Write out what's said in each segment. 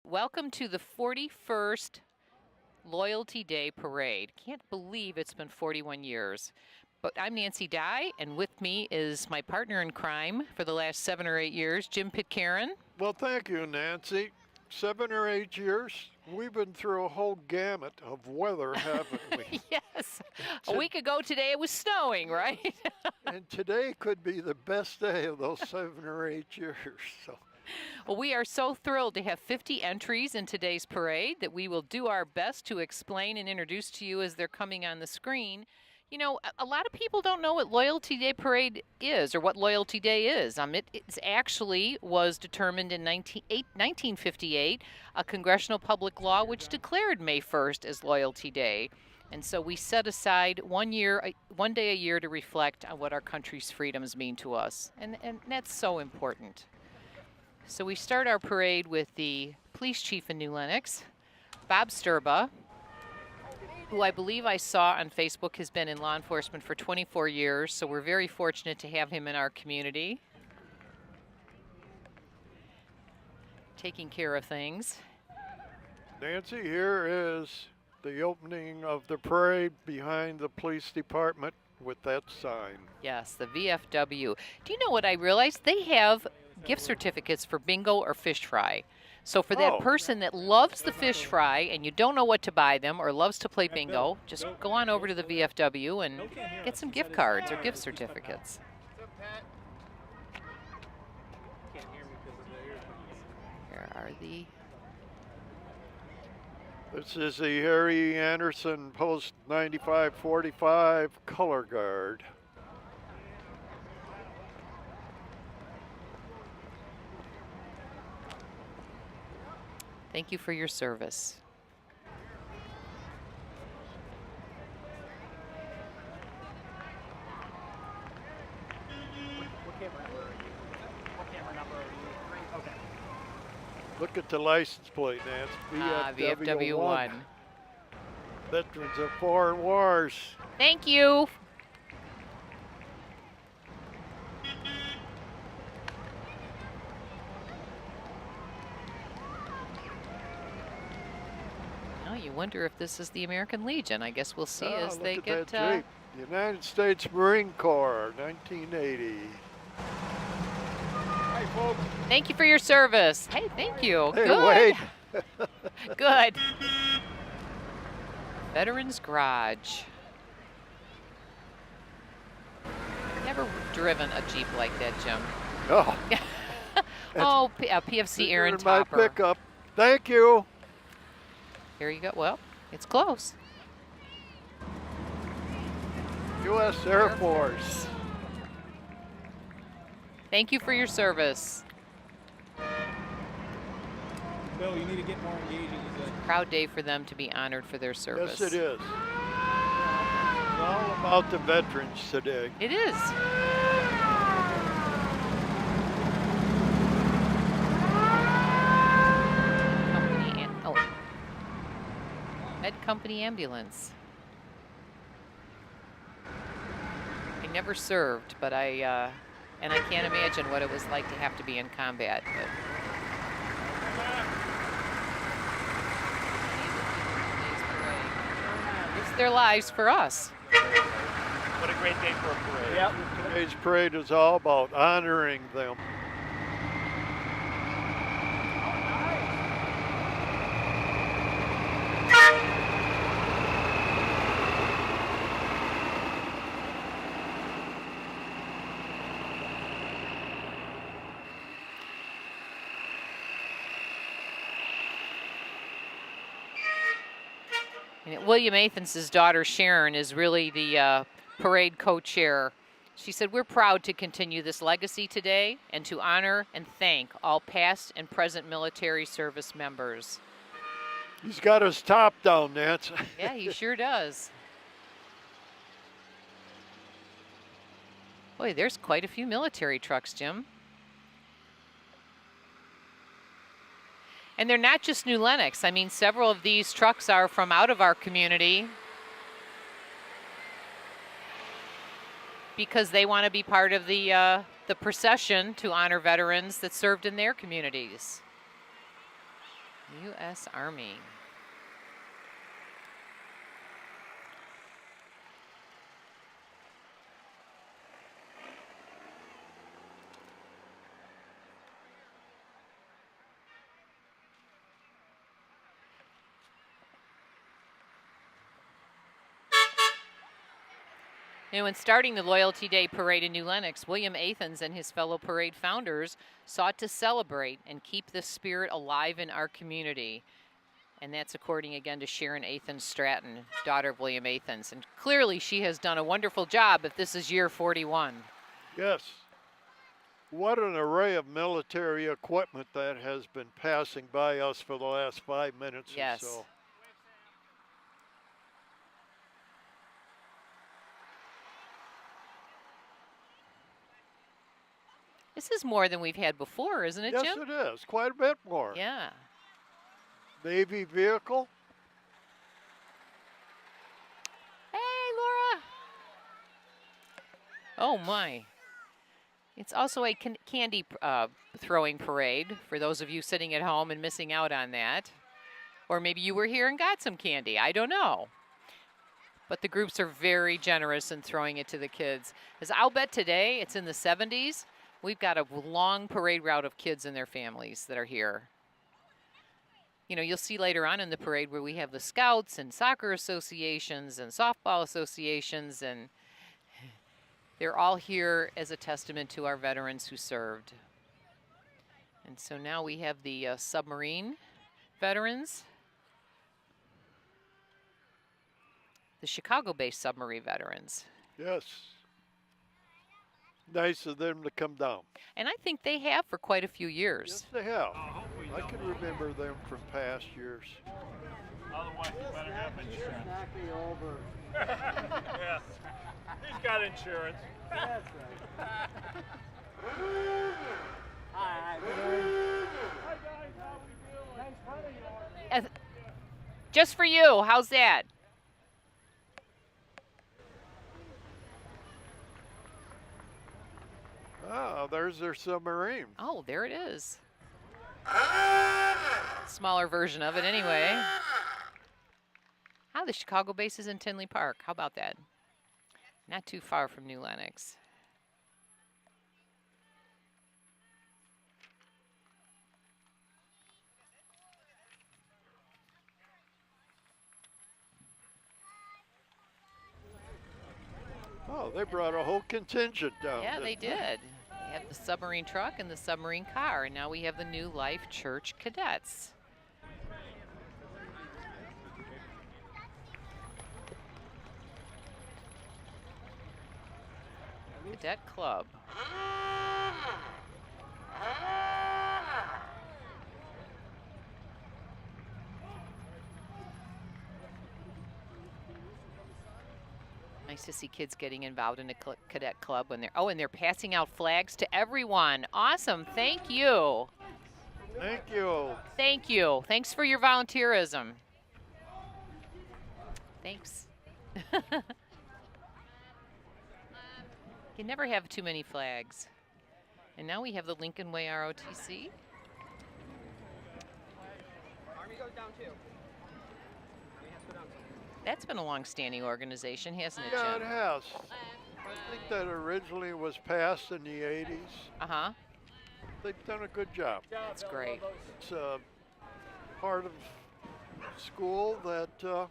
Welcome to the 41st Loyalty Day Parade. Can't believe it's been 41 years. But I'm Nancy Dye, and with me is my partner in crime for the last 7 or 8 years, Jim Pitcairn. Well, thank you, Nancy. 7 or 8 years. We've been through a whole gamut of weather, haven't we? Yes. A week ago today it was snowing, right? And today could be the best day of those 7 or 8 years. So. Well, we are so thrilled to have 50 entries in today's parade that we will do our best to explain and introduce to you as they're coming on the screen. You know, a lot of people don't know what Loyalty Day Parade is or what Loyalty Day is. It actually was determined in 1958, a congressional public law which declared May 1st as Loyalty Day. And so we set aside one day a year to reflect on what our country's freedoms mean to us. And that's so important. So we start our parade with the police chief in New Lenox, Bob Sturba, who I believe I saw on Facebook has been in law enforcement for 24 years, so we're very fortunate to have him in our community, taking care of things. Nancy, here is the opening of the parade behind the police department with that sign. Yes, the VFW. Do you know what I realized? They have gift certificates for bingo or fish fry. So for that person that loves the fish fry and you don't know what to buy them or loves to play bingo, just go on over to the VFW and get some gift cards or gift certificates. Here are the... This is the Harry Anderson Post 9545 Color Guard. Thank you for your service. What camera number are you? What camera number are you? Okay. Look at the license plate, Nance. VFW 1. Veterans of Foreign Wars. Thank you. You wonder if this is the American Legion. I guess we'll see as they get... The United States Marine Corps, 1980. Hi, folks. Thank you for your service. Hey, thank you. Hey, good. Wade. Good. Veterans Garage. Never driven a Jeep like that, Jim. Oh. Oh, PFC Aaron my Topper. pickup. Thank you. Here you go. Well, it's close. U.S. Air Force. Thank you for your service. Bill, you need to get more engaging. Proud day for them to be honored for their service. Yes, it is. It's all about the veterans today. It is. Med Company Ambulance. I never served, but and I can't imagine what it was like to have to be in combat. But it's their lives for us. What a great day for a parade. Yep. Today's parade is all about honoring them. William Athens' daughter Sharon is really the parade co-chair. She said, "We're proud to continue this legacy today and to honor and thank all past and present military service members." He's got his top down, Nance. Yeah, he sure does. Boy, there's quite a few military trucks, Jim. And they're not just New Lenox. I mean, several of these trucks are from out of our community because they want to be part of the procession to honor veterans that served in their communities. U.S. Army. You know, in starting the Loyalty Day Parade in New Lenox, William Athens and his fellow parade founders sought to celebrate and keep this spirit alive in our community. And that's according again to Sharon Athens Stratton, daughter of William Athens. And clearly she has done a wonderful job if this is year 41. Yes. What an array of military equipment that has been passing by us for the last 5 minutes Yes. or so. This is more than we've had before, isn't it, Yes, Jim? it is. Quite a bit more. Yeah. Navy vehicle. Hey, Laura. Oh, my. It's also a candy throwing parade for those of you sitting at home and missing out on that. Or maybe you were here and got some candy. I don't know. But the groups are very generous in throwing it to the kids. As I'll bet today, it's in the 70s. We've got a long parade route of kids and their families that are here. You know, you'll see later on in the parade where we have the scouts and soccer associations and softball associations, and they're all here as a testament to our veterans who served. And so now we have the Submarine Veterans, the Chicago-based Submarine Veterans. Yes. Nice of them to come down. And I think they have for quite a few years. Yes, they have. I can remember them from past years. Otherwise, you better have insurance. Yes. He's got insurance. That's right. Hi. Hi, guys. How we doing? Thanks for you. Just for you, how's that? Ah, there's their submarine. Oh, there it is. Smaller version of it anyway. The Chicago base is in Tinley Park. How about that? Not too far from New Lenox. Oh, they brought a whole contingent down. Yeah, they didn't did. We have the submarine truck and the submarine car, and now we have the New Life Church cadets. Cadet Club. Nice to see kids getting involved in a cadet club when they're, and they're passing out flags to everyone. Awesome, thank you. Thank you. Thank you. Thanks for your volunteerism. Thanks. You never have too many flags. And now we have the Lincoln Way ROTC. Army goes down too. Army has to go down too. That's been a long-standing organization, hasn't it, Yeah, it Jim? has. I think that originally was passed in the 80s. Uh-huh. They've done a good job. That's great. It's a part of school that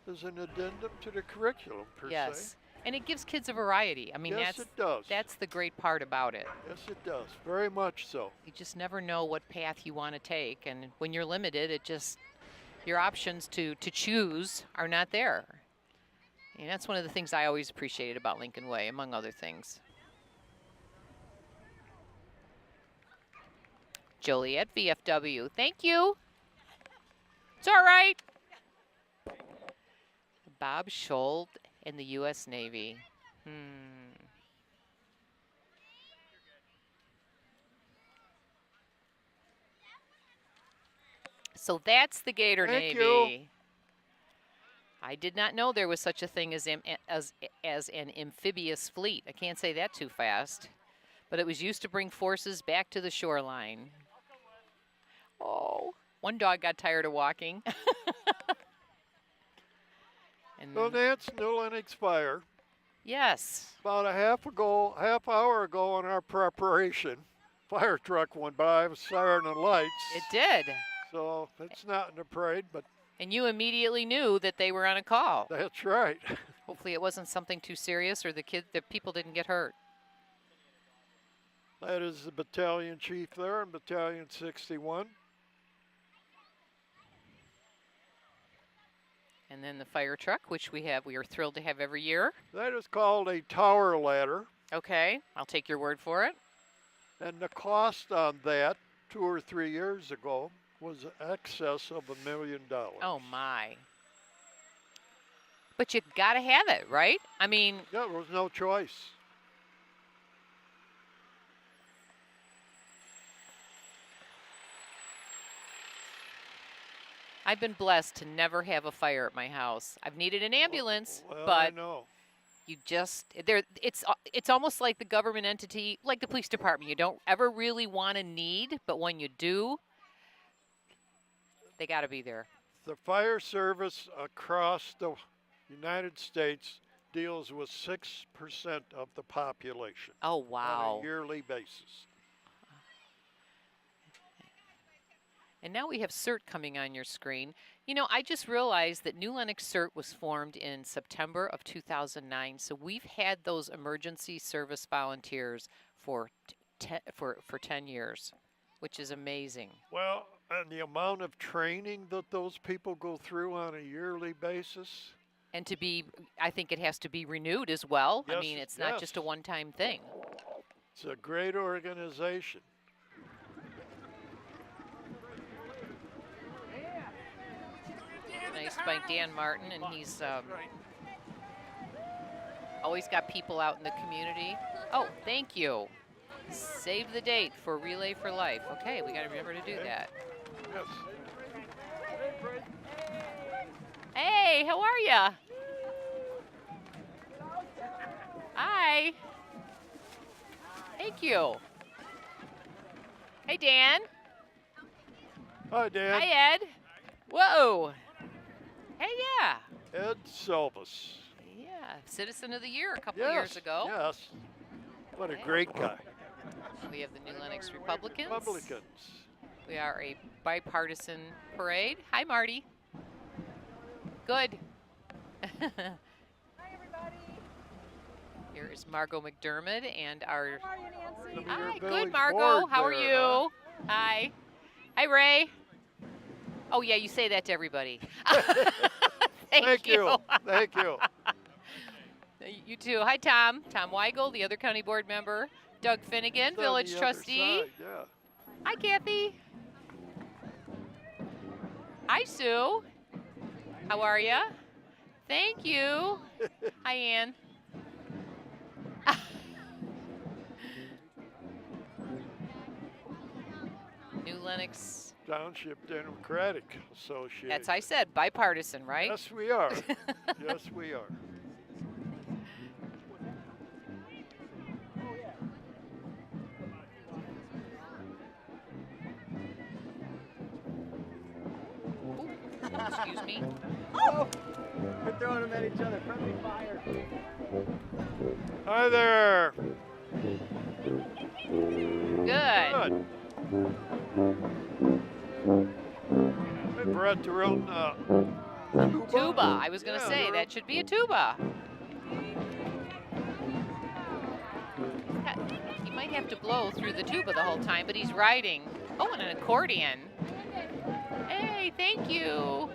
is an addendum to the curriculum, per Yes. se. And it gives kids a variety. I mean, Yes, it does. that's the great part about it. Yes, it does. Very much so. You just never know what path you want to take, and when you're limited, it just, your options to choose are not there. And that's one of the things I always appreciated about Lincoln Way, among other things. Joliet VFW, thank you. It's all right. Bob Scholl in the U.S. Navy. So that's the Gator Thank Navy. you. I did not know there was such a thing as an amphibious fleet. I can't say that too fast. But it was used to bring forces back to the shoreline. Oh, One dog got tired of walking. And So Nance, New Lenox Fire. yes. About a half hour ago in our preparation, fire truck went by with siren and lights. It did. So it's not in the parade, but And you immediately knew that they were on a call. that's right. Hopefully it wasn't something too serious or the people didn't get hurt. That is the battalion chief there in Battalion 61. And then the fire truck, which we are thrilled to have every year. That is called a tower ladder. Okay, I'll take your word for it. And the cost on that 2 or 3 years ago was excess of $1 million. Oh my. But you gotta have it, right? I mean, Yeah, there was no choice. I've been blessed to never have a fire at my house. I've needed an ambulance, Well, I but know. you just it's almost like the government entity, like the police department. You don't ever really want to need, but when you do, they got to be there. The fire service across the United States deals with 6% of the population Oh on wow. a yearly basis. And now we have CERT coming on your screen. You know, I just realized that New Lenox CERT was formed in September of 2009. So we've had those emergency service volunteers for 10 years, which is amazing. Well, and the amount of training that those people go through on a yearly basis. And I think it has to be renewed as well. I Yes, mean, it's not just a yes. one-time thing. It's a great organization. Nice by Dan Martin, and he's always got people out in the community. Oh, thank you. Save the date for Relay for Life. Okay, we got to remember to do that. Yes. Hey, how are ya? Hi. Thank you. Hey, Dan. Hi, Dan. Hi, Ed. Whoa. Hey, yeah. Ed Silvis. Yeah, Citizen of the Year a couple Yes. years ago. Yes. What a Okay. great guy. We have the New Lenox Republicans. Republicans. We are a bipartisan parade. Hi, Marty. Good. Hi, everybody. Here is Margot McDermott and our. How are you, Nancy? Some of Hi, your good, village Margot. board How are there, you? huh? Hi. Hi, Ray. Oh, yeah, you say that to everybody. Thank you. Thank you. You too. Hi, Tom. Tom Weigel, the other county board member. Doug Finnegan, It's on village the other trustee. side, yeah. Hi, Kathy. Hi, Sue. How are you? Thank you. Hi, Ann. New Lenox. Township Democratic Association. That's I said, bipartisan, right? Yes, we are. Yes, we are. Excuse me. Oh! We're throwing them at each other. Friendly fire. Hi there. Good. Hey, Brett, they're on Tuba. I was going to Yeah, say, they're- that should be a tuba. He might have to blow through the tuba the whole time, but he's riding. Oh, and an accordion. Hey, thank you.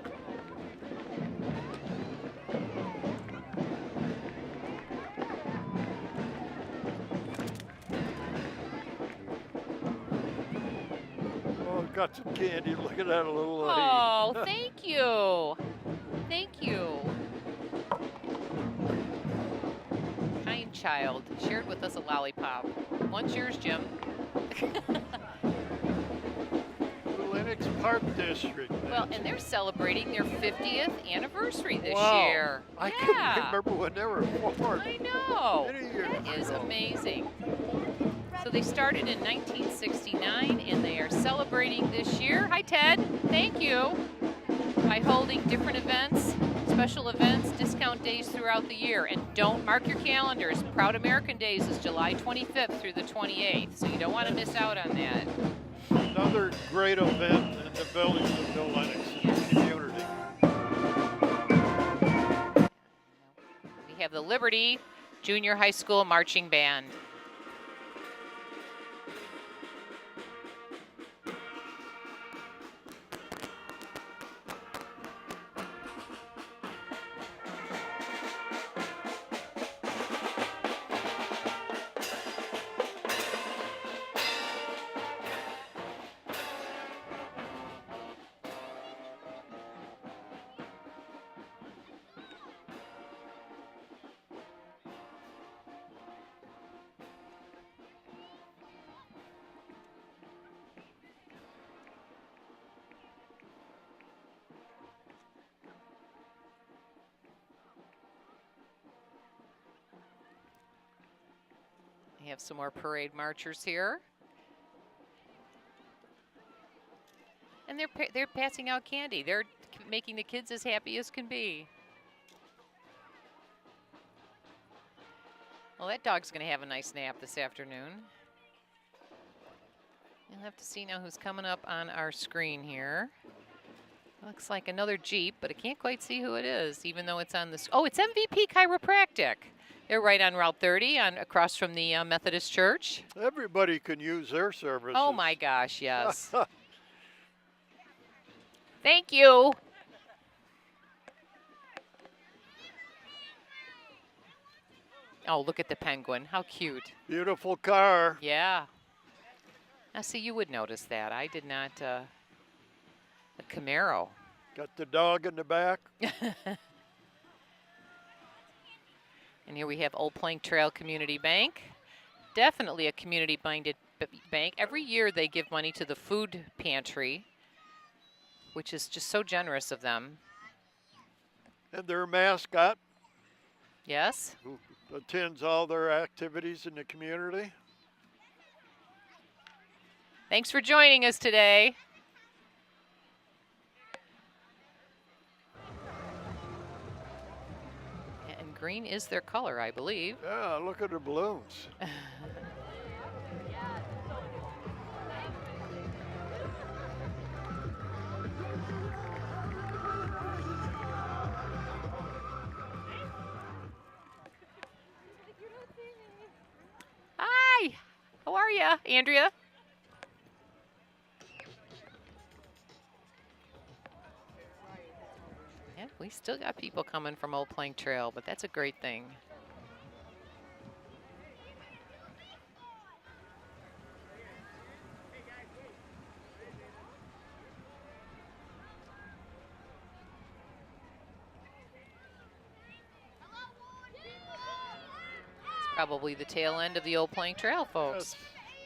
Oh, got some candy. Look at that little lady. Oh, thank you. Thank you. Kind child shared with us a lollipop. One's yours, Jim. Lenox Park District. Well, and they're celebrating their 50th anniversary this Wow. year. I yeah. can't remember when they were formed. I know. Many years That is ago. amazing. So So they started in 1969, and they are celebrating this year. Hi, Ted. Thank you. By holding different events, special events, discount days throughout the year. And don't mark your calendars. Proud American Days is July 25th through the 28th, so you don't want to miss out on that. Another great event in the village of New Lenox and the community. We have the Liberty Junior High School Marching Band. We have some more parade marchers here. And they're passing out candy. They're making the kids as happy as can be. Well, that dog's going to have a nice nap this afternoon. You'll have to see now who's coming up on our screen here. Looks like another Jeep, but I can't quite see who it is, even though it's on this. Oh, it's MVP Chiropractic. They're right on Route 30, across from the Methodist Church. Everybody can use their services. Oh my gosh, yes. Thank you. Oh, look at the penguin. How cute. Beautiful car. Yeah. Now, see, you would notice that. I did not. A Camaro. Got the dog in the back. And here we have Old Plank Trail Community Bank. Definitely a community-minded bank. Every year they give money to the food pantry, which is just so generous of them. And their mascot, Yes? who attends all their activities in the community. Thanks for joining us today. And green is their color, I believe. Yeah, look at the balloons. Hi, how are you, Andrea? Yeah, we still got people coming from Old Plank Trail, but that's a great thing. Probably the tail end of the Old Plank Trail, folks.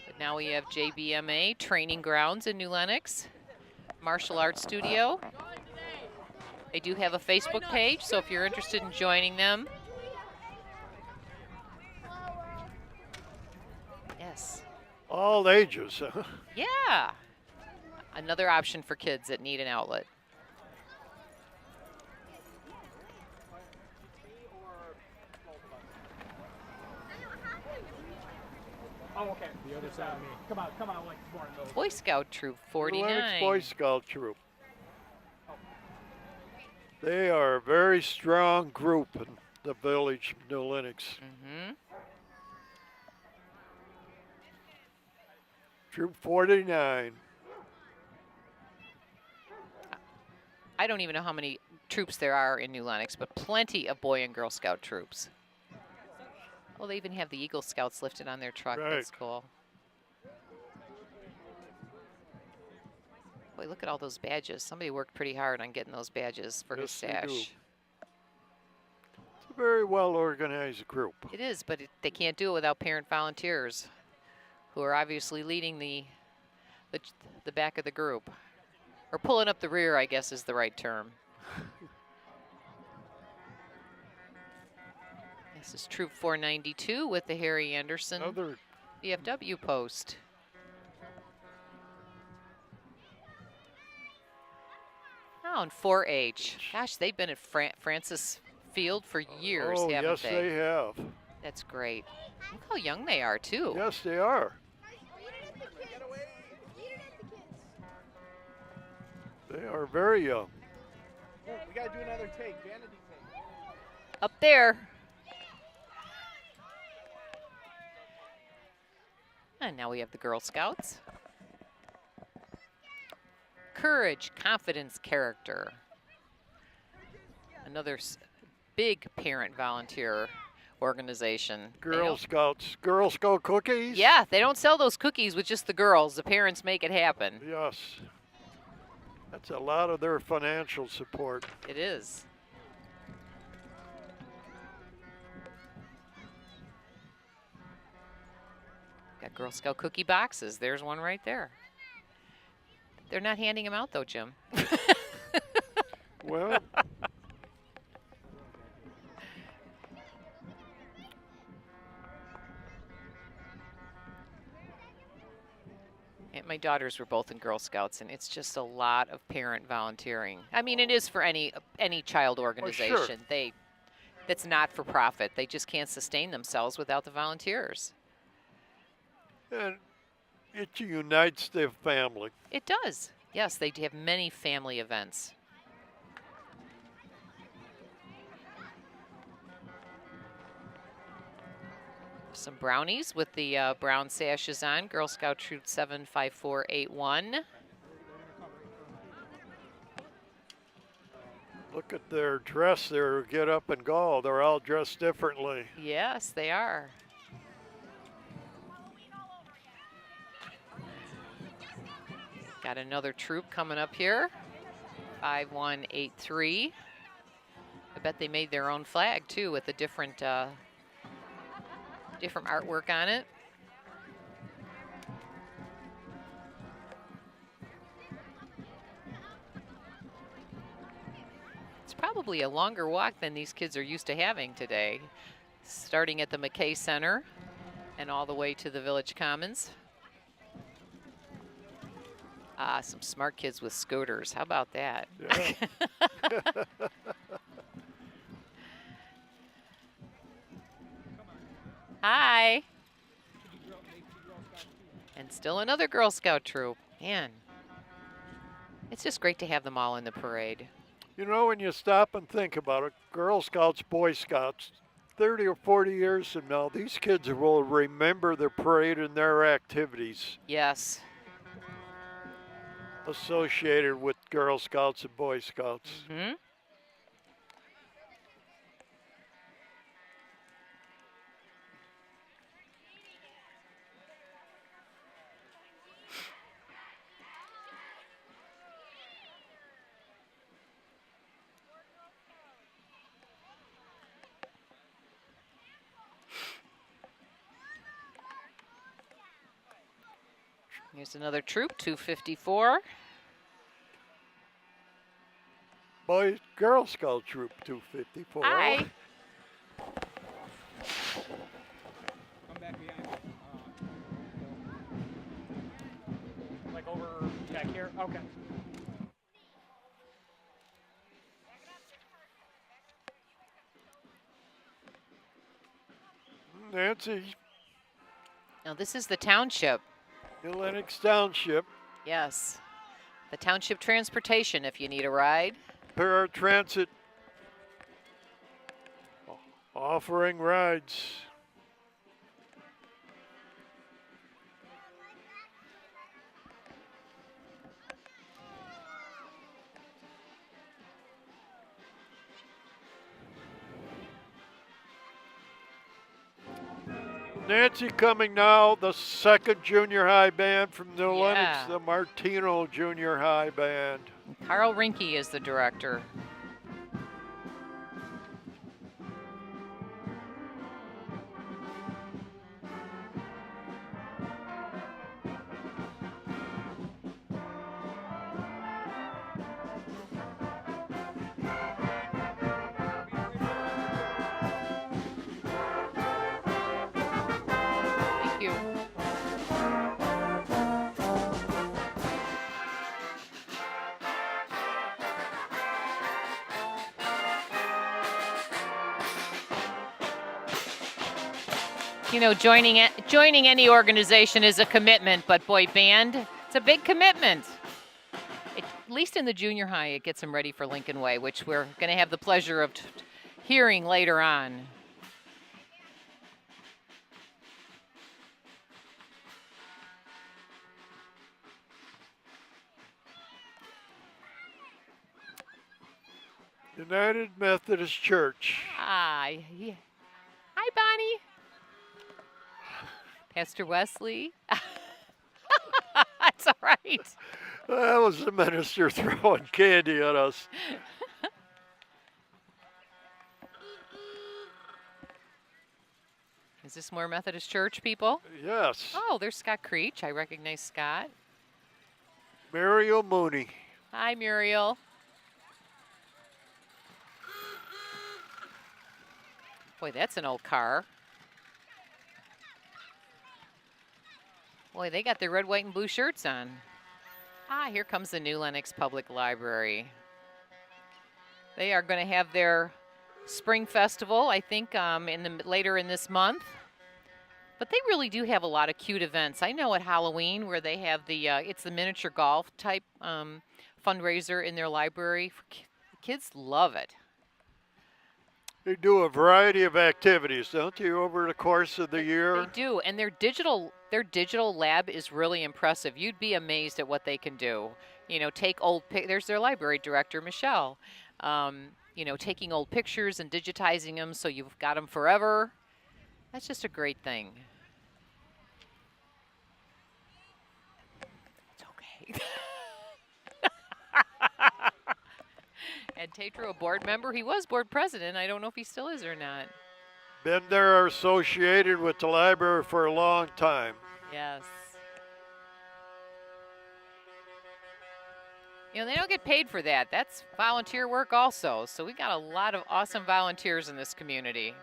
But now we have JBMA training grounds in New Lenox, martial arts studio. They do have a Facebook page, so if you're interested in joining them. Yes. All ages, huh? Yeah. Another option for kids that need an outlet. Oh, okay. The other side of me. Come on, like more in those. Boy Scout Troop New Lenox 49. Boy Scout Troop. They are a very strong group in the village of New Lenox. Mm-hmm. Troop 49. I don't even know how many troops there are in New Lenox, but plenty of Boy and Girl Scout troops. Oh, they even have the Eagle Scouts lifted on their truck. Right. That's cool. Boy, look at all those badges. Somebody worked pretty hard on getting those badges for his Yes, they do. stash. It's a very well organized group. It is, but they can't do it without parent volunteers, who are obviously leading the back of the group. Or pulling up the rear, I guess is the right term. This is Troop 492 with the Harry Anderson. Another VFW post. Oh, and 4-H. Gosh, they've been at Francis Field for years, Oh, haven't yes, they? they have. That's great. Look how young they are, too. Yes, they are. They are very young. Oh, we gotta do another take, vanity take. Up there. And now we have the Girl Scouts. Courage, confidence, character. Another big parent volunteer organization. Girl Scouts. Girl Scout cookies? Yeah, they don't sell those cookies with just the girls. The parents make it happen. Yes. That's a lot of their financial support. It is. Got Girl Scout cookie boxes. There's one right there. They're not handing them out, though, Jim. Well, And my daughters were both in Girl Scouts, and it's just a lot of parent volunteering. I mean, it is for any child organization. That's not for profit. They just can't sustain themselves without the volunteers. and it unites the family. It does. Yes, they have many family events. Some brownies with the brown sashes on. Girl Scout Troop 75481. Look at their dress, their get up and go. They're all dressed differently. Yes, they are. Got another troop coming up here. 5183. I bet they made their own flag too with a different different artwork on it. It's probably a longer walk than these kids are used to having today. Starting at the McKay Center and all the way to the Village Commons. Ah, some smart kids with scooters. How about that? Yeah. Hi. And still another Girl Scout troop. Man, it's just great to have them all in the parade. You know, when you stop and think about it, Girl Scouts, Boy Scouts, 30 or 40 years from now, these kids will remember the parade and their activities Yes. associated with Girl Scouts and Boy Scouts. Hmm. Here's another troop, 254. Boy, Girl Scout Troop 254. Hi. Come back behind you. Like over back here? Okay. Nancy, Now this is the township. Lenox Township, Yes. The township transportation if you need a ride. Paratransit offering rides. Nancy coming now, the second junior high band from New Lenox, Yeah. the Martino Junior High Band. Carl Rinke is the director. Thank you. You know, joining any organization is a commitment, but boy, band, it's a big commitment. At least in the junior high, it gets them ready for Lincoln Way, which we're going to have the pleasure of hearing later on. United Methodist Church. Hi. Hi, Bonnie. Pastor Wesley. That's all right. That was the minister throwing candy at us. Is this more Methodist Church people? Yes. Oh, there's Scott Creech. I recognize Scott. Muriel Mooney. Hi, Muriel. Boy, that's an old car. Boy, they got their red, white, and blue shirts on. Ah, here comes the new Lenox Public Library. They are going to have their spring festival, I think, later in this month. But they really do have a lot of cute events. I know at Halloween where they have it's the miniature golf type fundraiser in their library. Kids love it. They do a variety of activities, don't you, over the course of the year? They do, and their digital lab is really impressive. You'd be amazed at what they can do. You know, take old there's their library director, Michelle. You know, taking old pictures and digitizing them so you've got them forever. That's just a great thing. It's okay. Ed Tatro, a board member. He was board president. I don't know if he still is or not. Been there associated with the library for a long time. Yes. You know, they don't get paid for that. That's volunteer work also. So we got a lot of awesome volunteers in this community.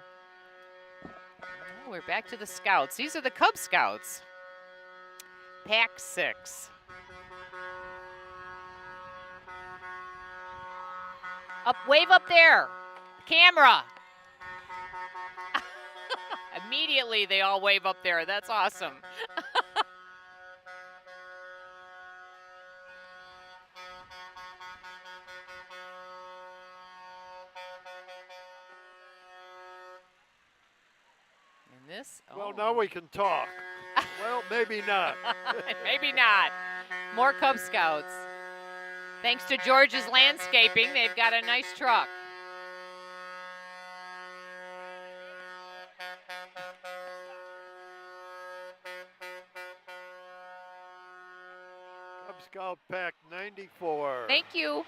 Oh, we're back to the Scouts. These are the Cub Scouts. Pack 6. Wave up there. Camera. Immediately they all wave up there. That's awesome. And this, Well, now we can talk. Well, maybe not. Maybe not. More Cub Scouts. Thanks to George's Landscaping, they've got a nice truck. Cub Scout Pack 94. Thank you.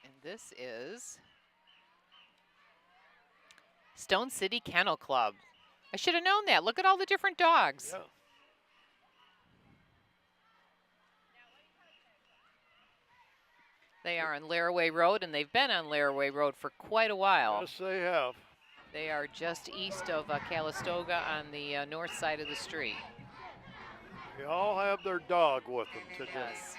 And this is Stone City Kennel Club. I should have known that. Look at all the different dogs. Yeah. They are on Laraway Road, and they've been on Laraway Road for quite a while. Yes, they have. They are just east of Calistoga on the north side of the street. They all have their dog with them today. Yes.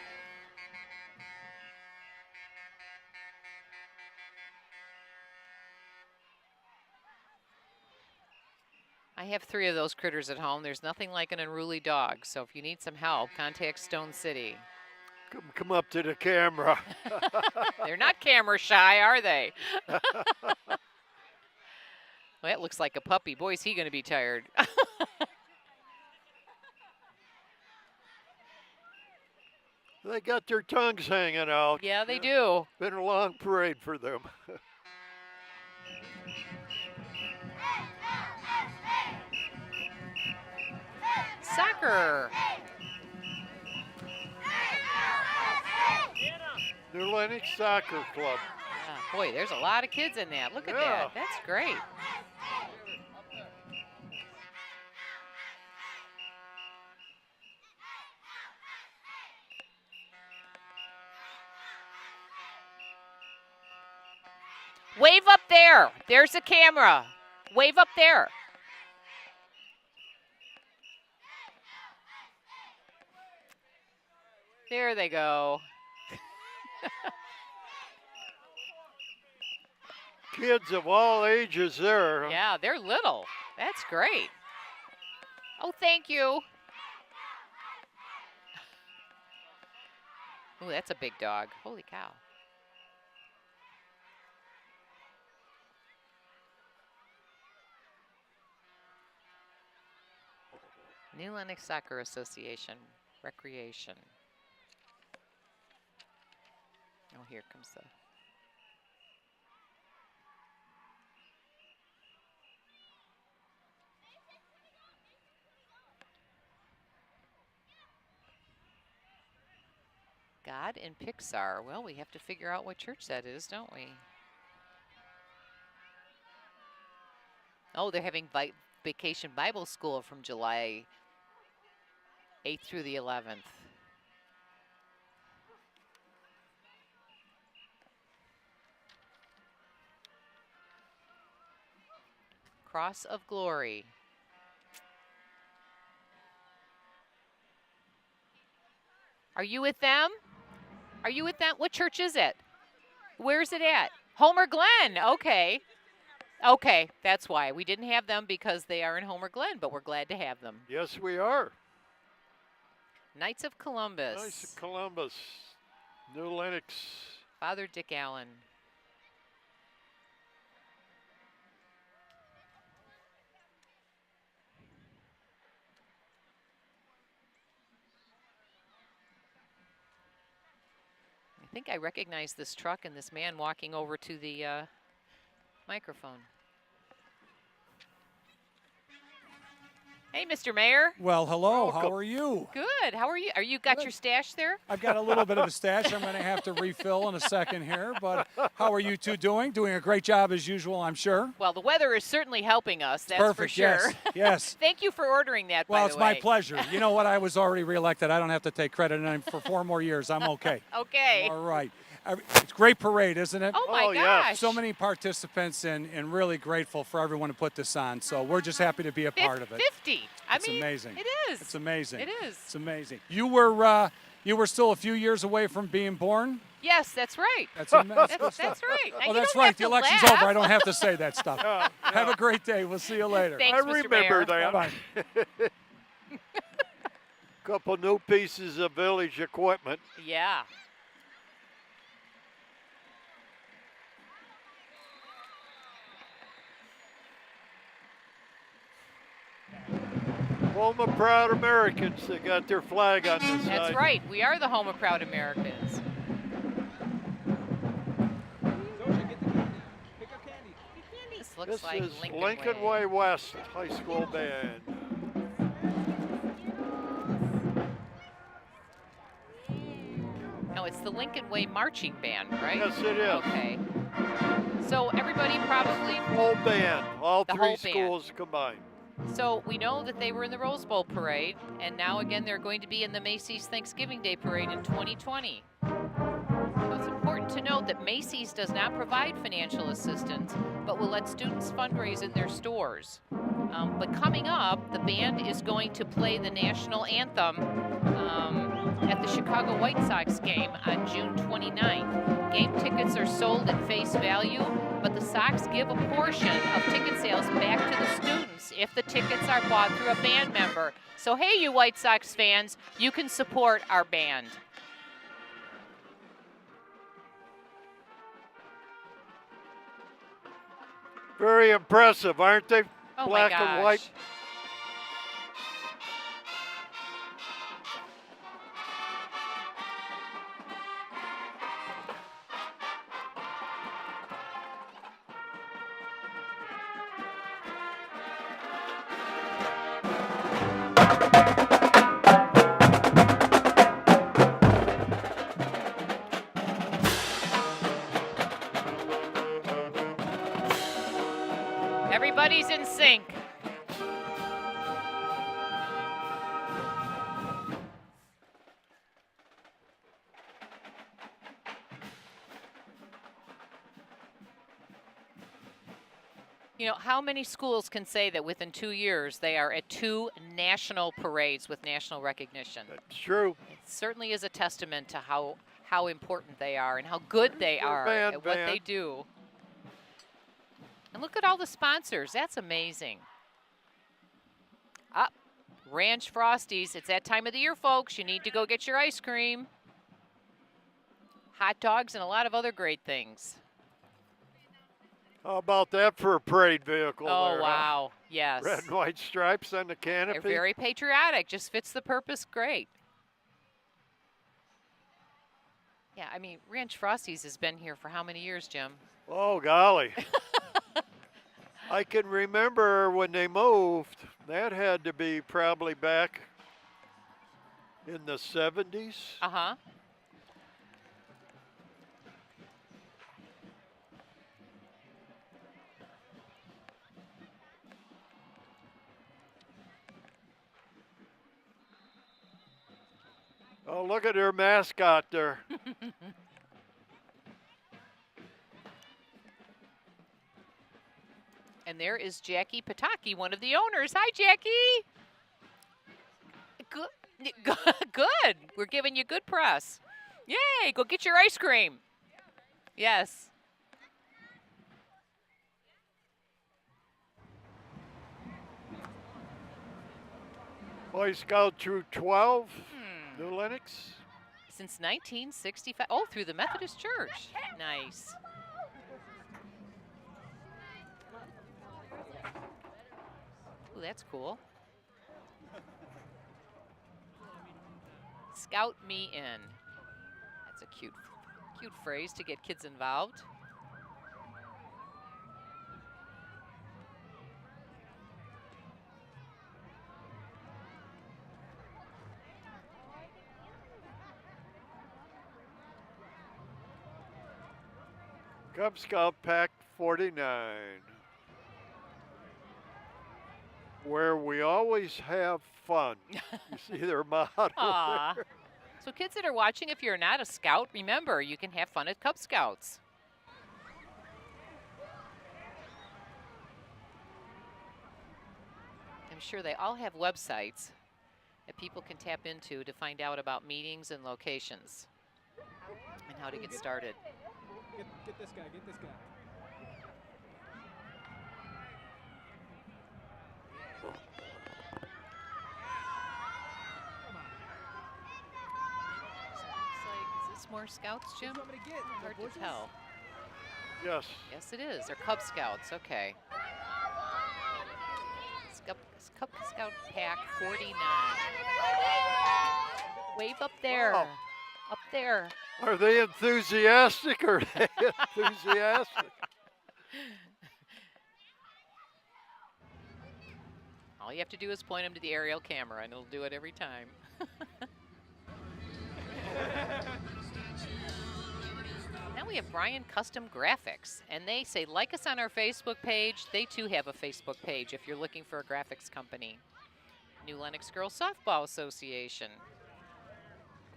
I have 3 of those critters at home. There's nothing like an unruly dog, so if you need some help, contact Stone City. Come up to the camera. They're not camera shy, are they? Well, that looks like a puppy. Boy, is he going to be tired. They got their tongues hanging out. Yeah, they do. Been a long parade for them. Soccer. New Lenox Soccer Club. Yeah, boy, there's a lot of kids in that. Look at Yeah. that. That's great. Wave up there. There's a camera. Wave up there. There they go. Kids of all ages there. Yeah, they're little. That's great. Oh, thank you. Oh, that's a big dog. Holy cow. New Lenox Soccer Association, recreation. Oh, here comes the... God and Pixar. Well, we have to figure out what church that is, don't we? Oh, they're having Vacation Bible School from July 8th through the 11th. Cross of Glory. Are you with them? Are you with them? What church is it? Where's it at? Homer Glen. Okay. Okay, that's why. We didn't have them because they are in Homer Glen, but we're glad to have them. Yes, we are. Knights of Columbus. Knights of Columbus. New Lenox. Father Dick Allen. I think I recognize this truck and this man walking over to the microphone. Hey, Mr. Mayor. Well, hello. Welcome. How are you? Good. How are you? Are you got Good. your stash there? I've got a little bit of a stash I'm going to have to refill in a second here, but how are you two doing? Doing a great job as usual, I'm sure. Well, the weather is certainly helping us. That's Perfect. for sure. Yes. Yes. Thank you for ordering that. Well, by it's the my way. pleasure. You know what? I was already reelected. I don't have to take credit, and for 4 more years, I'm okay. Okay. All right. It's a great parade, isn't it? Oh my Oh, yeah. gosh. So many participants and really grateful for everyone to put this on. So we're just happy to be a part of it. 50. I It's mean, amazing. It is. It's amazing. It is. It's amazing. You were still a few years away from being born. Yes, that's right. That's amazing. That's right. Now, Oh, you that's don't right. have The to election's laugh. over. I don't have to say that stuff. Have a great day. We'll see you later. Thanks, I Mr. remember Mayor. that. Bye. Couple new pieces of village equipment. Yeah. Home of Proud Americans. They got their flag on the side. That's right. We are the home of proud Americans. This looks This like is Lincoln, Lincoln Way West High School Band. No, it's the Lincoln Way Marching Band, right? Yes, it is. Okay. So everybody probably, Whole band, all The three whole band. schools combined. so we know that they were in the Rose Bowl parade, and now again they're going to be in the Macy's Thanksgiving Day parade in 2020. So it's important to note that Macy's does not provide financial assistance, but will let students fundraise in their stores. But coming up, the band is going to play the national anthem at the Chicago White Sox game on June 29th. Game tickets are sold at face value, but the Sox give a portion of ticket sales back to the students if the tickets are bought through a band member. So hey, you White Sox fans, you can support our band. Very impressive, aren't they? Oh Black my gosh. and white. Everybody's in sync. You know, how many schools can say that within 2 years they are at 2 national parades with national recognition? That's true. It certainly is a testament to how important they are and how good they their are band, at what they do. And look at all the sponsors. That's amazing. Up, Ranch Frosties. It's that time of the year, folks. You need to go get your ice cream. Hot dogs and a lot of other great things. How about that for a parade vehicle? Oh, there, huh? wow. Yes. Red and white stripes on the They're canopy. very patriotic. Just fits the purpose great. Yeah, I mean, Ranch Frosties has been here for how many years, Jim? Oh, golly. I can remember when they moved. That had to be probably back in the 70s. Uh-huh. Oh, look at their mascot there. And there is Jackie Pataki, one of the owners. Hi, Jackie. Good. Good. We're giving you good press. Yay, go get your ice cream. Yes. Boy Scout Troop 12, New Lenox. Since 1965. Oh, through the Methodist Church. Nice. Ooh, that's cool. Scout me in. That's a cute phrase to get kids involved. Cub Scout Pack 49. Where we always have fun. You see their motto Aw. there. So kids that are watching, if you're not a scout, remember, you can have fun at Cub Scouts. I'm sure they all have websites that people can tap into to find out about meetings and locations and how to get started. Get this guy, get this guy. Is this more scouts, Jim? What do you want me to get? The Hard to bushes? tell. Yes. Yes, it is. They're Cub Scouts. Okay. Cub Scout Pack 49. Wave up there. Wow. Up there. Are they enthusiastic or are they enthusiastic? All you have to do is point them to the aerial camera, and it'll do it every time. Now we have Brian Custom Graphics, and they say like us on our Facebook page. They too have a Facebook page if you're looking for a graphics company. New Lenox Girls Softball Association.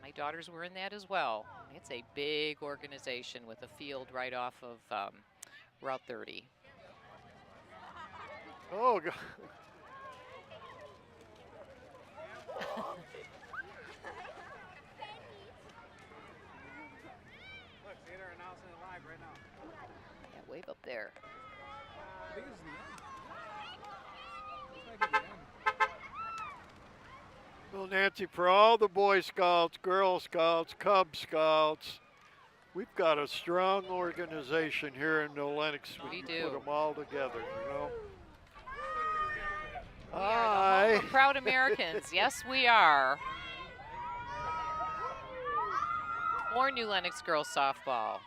My daughters were in that as well. It's a big organization with a field right off of Route 30. Oh, God. Look, see, they're announcing it live right now. Yeah, wave up there. I think this is the end. This might be the end. Well, Nancy, for all the Boy Scouts, Girl Scouts, Cub Scouts, we've got a strong organization here in New Lenox. We can do. Put them all together, you know. We are the home of proud Americans. Yes, we are. More New Lenox Girls Softball.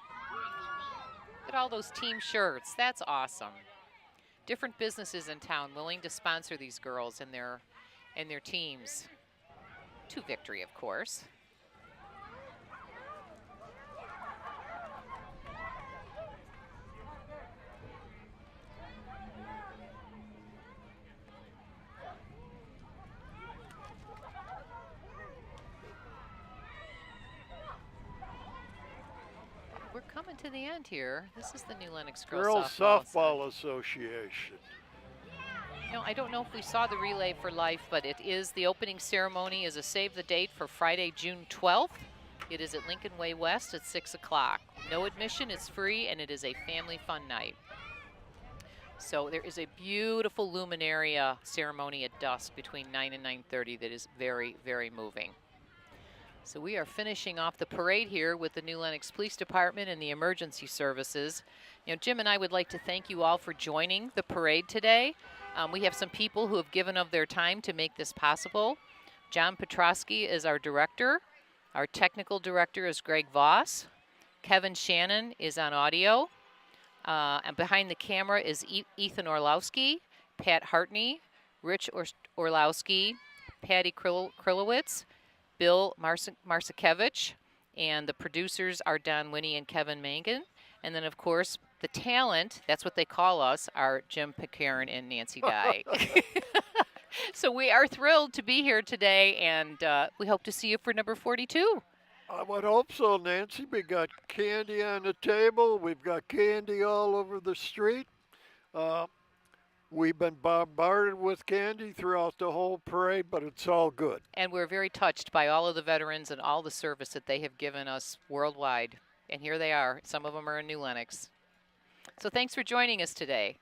Look at all those team shirts. That's awesome. Different businesses in town willing to sponsor these girls and their teams. To victory, of course. We're coming coming to the end here. This is the New Lenox Girls Softball Association. You know, I don't know if we saw the Relay for Life, but it is the opening ceremony is a save the date for Friday, June 12th. It is at Lincoln Way West at 6 o'clock. No admission, it's free, and it is a family fun night. So there is a beautiful luminaria ceremony at dusk between 9 and 9:30 that is very, very moving. So we are finishing off the parade here with the New Lenox Police Department and the emergency services. You know, Jim and I would like to thank you all for joining the parade today. We have some people who have given of their time to make this possible. John Petrosky is our director. Our technical director is Greg Voss. Kevin Shannon is on audio. And behind the camera is Ethan Orlowski, Pat Hartney, Rich Orlowski, Patty Krylowitz, Bill Marsikevich, and the producers are Don Winnie and Kevin Mangan. And then, of course, the talent, that's what they call us, are Jim Pitcairn and Nancy Dye. So we are thrilled to be here today, and we hope to see you for number 42. I would hope so, Nancy. We got candy on the table. We've got candy all over the street. We've been bombarded with candy throughout the whole parade, but it's all good. And we're very touched by all of the veterans and all the service that they have given us worldwide. And here they are. Some of them are in New Lenox. So thanks for joining us today.